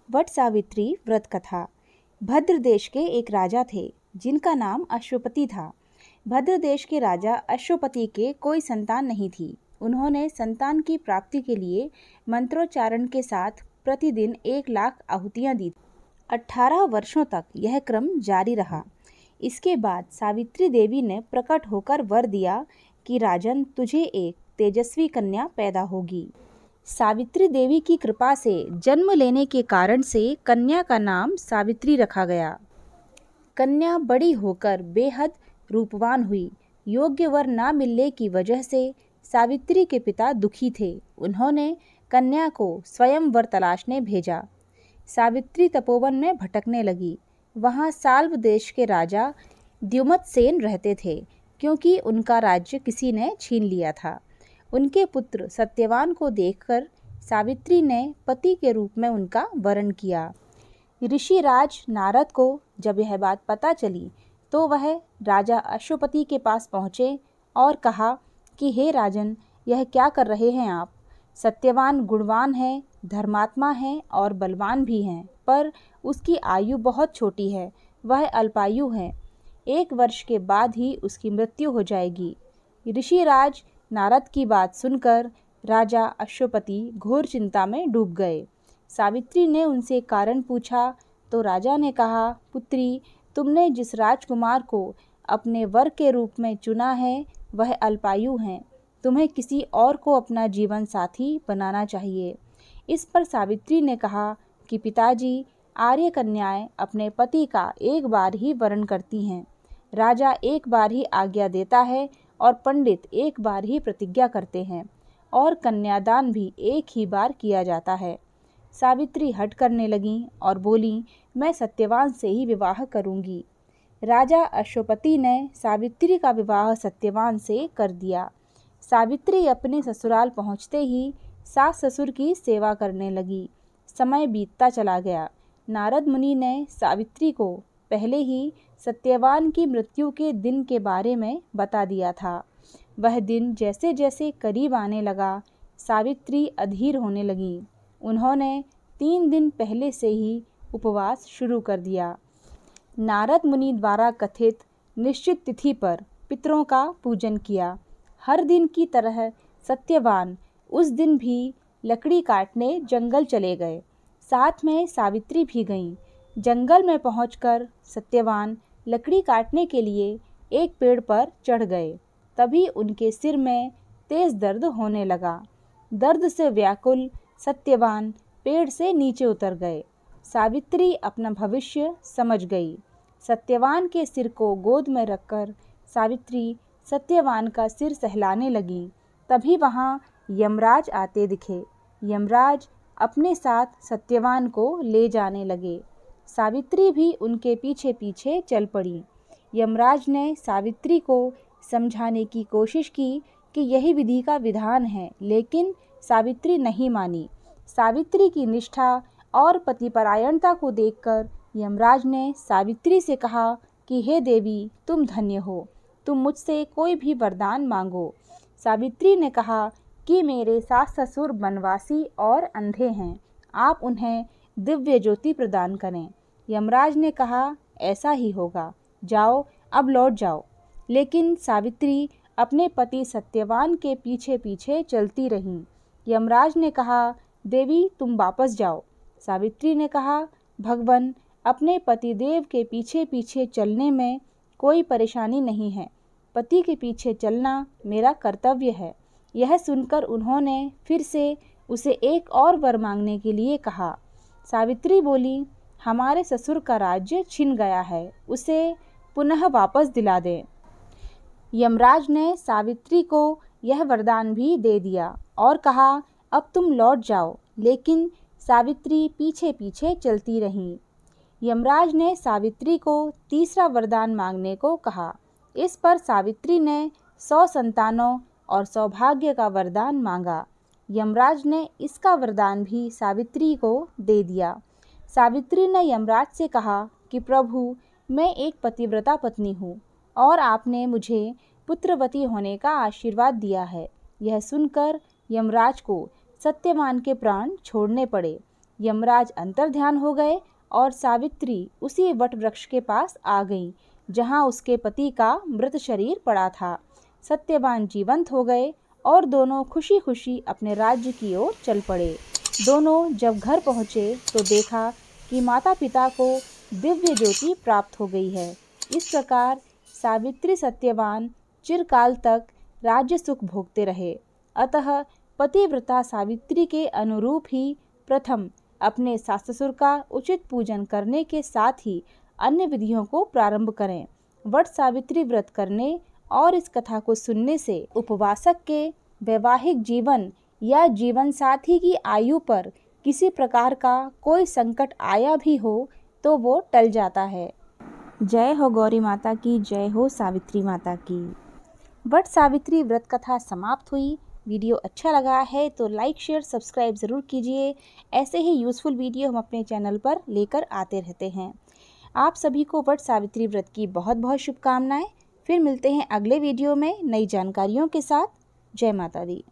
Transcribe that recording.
वट सावित्री व्रत कथा। भद्र देश के एक राजा थे जिनका नाम अश्वपति था। भद्र देश के राजा अश्वपति के कोई संतान नहीं थी। उन्होंने संतान की प्राप्ति के लिए मंत्रोच्चारण के साथ प्रतिदिन 1,00,000 आहुतियाँ दी। 18 वर्षों तक यह क्रम जारी रहा। इसके बाद सावित्री देवी ने प्रकट होकर वर दिया कि राजन, तुझे एक तेजस्वी कन्या पैदा होगी। सावित्री देवी की कृपा से जन्म लेने के कारण से कन्या का नाम सावित्री रखा गया। कन्या बड़ी होकर बेहद रूपवान हुई। योग्य वर न मिलने की वजह से सावित्री के पिता दुखी थे। उन्होंने कन्या को स्वयं वर तलाशने भेजा। सावित्री तपोवन में भटकने लगी। वहाँ साल्व देश के राजा द्युमत्सेन रहते थे, क्योंकि उनका राज्य किसी ने छीन लिया था। उनके पुत्र सत्यवान को देखकर सावित्री ने पति के रूप में उनका वरण किया। ऋषिराज नारद को जब यह बात पता चली तो वह राजा अश्वपति के पास पहुँचे और कहा कि हे राजन, यह क्या कर रहे हैं आप? सत्यवान गुणवान है, धर्मात्मा है और बलवान भी हैं, पर उसकी आयु बहुत छोटी है। वह अल्पायु है। 1 वर्ष के बाद ही उसकी मृत्यु हो जाएगी। ऋषिराज नारद की बात सुनकर राजा अश्वपति घोर चिंता में डूब गए। सावित्री ने उनसे कारण पूछा तो राजा ने कहा, पुत्री, तुमने जिस राजकुमार को अपने वर के रूप में चुना है वह अल्पायु हैं। तुम्हें किसी और को अपना जीवन साथी बनाना चाहिए। इस पर सावित्री ने कहा कि पिताजी, आर्य कन्याएं अपने पति का एक बार ही वरण करती हैं। राजा एक बार ही आज्ञा देता है और पंडित एक बार ही प्रतिज्ञा करते हैं, और कन्यादान भी एक ही बार किया जाता है। सावित्री हट करने लगीं और बोली, मैं सत्यवान से ही विवाह करूंगी। राजा अश्वपति ने सावित्री का विवाह सत्यवान से कर दिया। सावित्री अपने ससुराल पहुंचते ही सास ससुर की सेवा करने लगी। समय बीतता चला गया। नारद मुनि ने सावित्री को पहले ही सत्यवान की मृत्यु के दिन के बारे में बता दिया था। वह दिन जैसे जैसे करीब आने लगा, सावित्री अधीर होने लगी। उन्होंने 3 दिन पहले से ही उपवास शुरू कर दिया। नारद मुनि द्वारा कथित निश्चित तिथि पर पितरों का पूजन किया। हर दिन की तरह सत्यवान उस दिन भी लकड़ी काटने जंगल चले गए। साथ में सावित्री भी गईं। जंगल में पहुंचकर सत्यवान लकड़ी काटने के लिए एक पेड़ पर चढ़ गए। तभी उनके सिर में तेज दर्द होने लगा। दर्द से व्याकुल सत्यवान पेड़ से नीचे उतर गए। सावित्री अपना भविष्य समझ गई। सत्यवान के सिर को गोद में रखकर सावित्री सत्यवान का सिर सहलाने लगी। तभी वहाँ यमराज आते दिखे। यमराज अपने साथ सत्यवान को ले जाने लगे। सावित्री भी उनके पीछे पीछे चल पड़ी। यमराज ने सावित्री को समझाने की कोशिश की कि यही विधि का विधान है, लेकिन सावित्री नहीं मानी। सावित्री की निष्ठा और पतिपरायणता को देखकर यमराज ने सावित्री से कहा कि हे देवी, तुम धन्य हो, तुम मुझसे कोई भी वरदान मांगो। सावित्री ने कहा कि मेरे सास ससुर वनवासी और अंधे हैं, आप उन्हें दिव्य ज्योति प्रदान करें। यमराज ने कहा, ऐसा ही होगा, जाओ, अब लौट जाओ। लेकिन सावित्री अपने पति सत्यवान के पीछे पीछे चलती रहीं। यमराज ने कहा, देवी, तुम वापस जाओ। सावित्री ने कहा, भगवान, अपने पतिदेव के पीछे पीछे चलने में कोई परेशानी नहीं है। पति के पीछे चलना मेरा कर्तव्य है। यह सुनकर उन्होंने फिर से उसे एक और वर मांगने के लिए कहा। सावित्री बोली, हमारे ससुर का राज्य छिन गया है, उसे पुनः वापस दिला दें। यमराज ने सावित्री को यह वरदान भी दे दिया और कहा, अब तुम लौट जाओ। लेकिन सावित्री पीछे पीछे चलती रहीं। यमराज ने सावित्री को तीसरा वरदान मांगने को कहा। इस पर सावित्री ने 100 संतानों और सौभाग्य का वरदान मांगा। यमराज ने इसका वरदान भी सावित्री को दे दिया। सावित्री ने यमराज से कहा कि प्रभु, मैं एक पतिव्रता पत्नी हूँ और आपने मुझे पुत्रवती होने का आशीर्वाद दिया है। यह सुनकर यमराज को सत्यवान के प्राण छोड़ने पड़े। यमराज अंतर्ध्यान हो गए और सावित्री उसी वट वृक्ष के पास आ गईं, जहां उसके पति का मृत शरीर पड़ा था। सत्यवान जीवंत हो गए और दोनों खुशी खुशी अपने राज्य की ओर चल पड़े। दोनों जब घर पहुँचे तो देखा कि माता पिता को दिव्य ज्योति प्राप्त हो गई है। इस प्रकार सावित्री सत्यवान चिरकाल तक राज्य सुख भोगते रहे। अतः पतिव्रता सावित्री के अनुरूप ही प्रथम अपने सास ससुर का उचित पूजन करने के साथ ही अन्य विधियों को प्रारंभ करें। वट सावित्री व्रत करने और इस कथा को सुनने से उपवासक के वैवाहिक जीवन या जीवन साथी की आयु पर किसी प्रकार का कोई संकट आया भी हो तो वो टल जाता है। जय हो गौरी माता की, जय हो सावित्री माता की। वट सावित्री व्रत कथा समाप्त हुई। वीडियो अच्छा लगा है तो लाइक शेयर सब्सक्राइब ज़रूर कीजिए। ऐसे ही यूज़फुल वीडियो हम अपने चैनल पर लेकर आते रहते हैं। आप सभी को वट सावित्री व्रत की बहुत बहुत शुभकामनाएं। फिर मिलते हैं अगले वीडियो में नई जानकारियों के साथ। जय माता दी।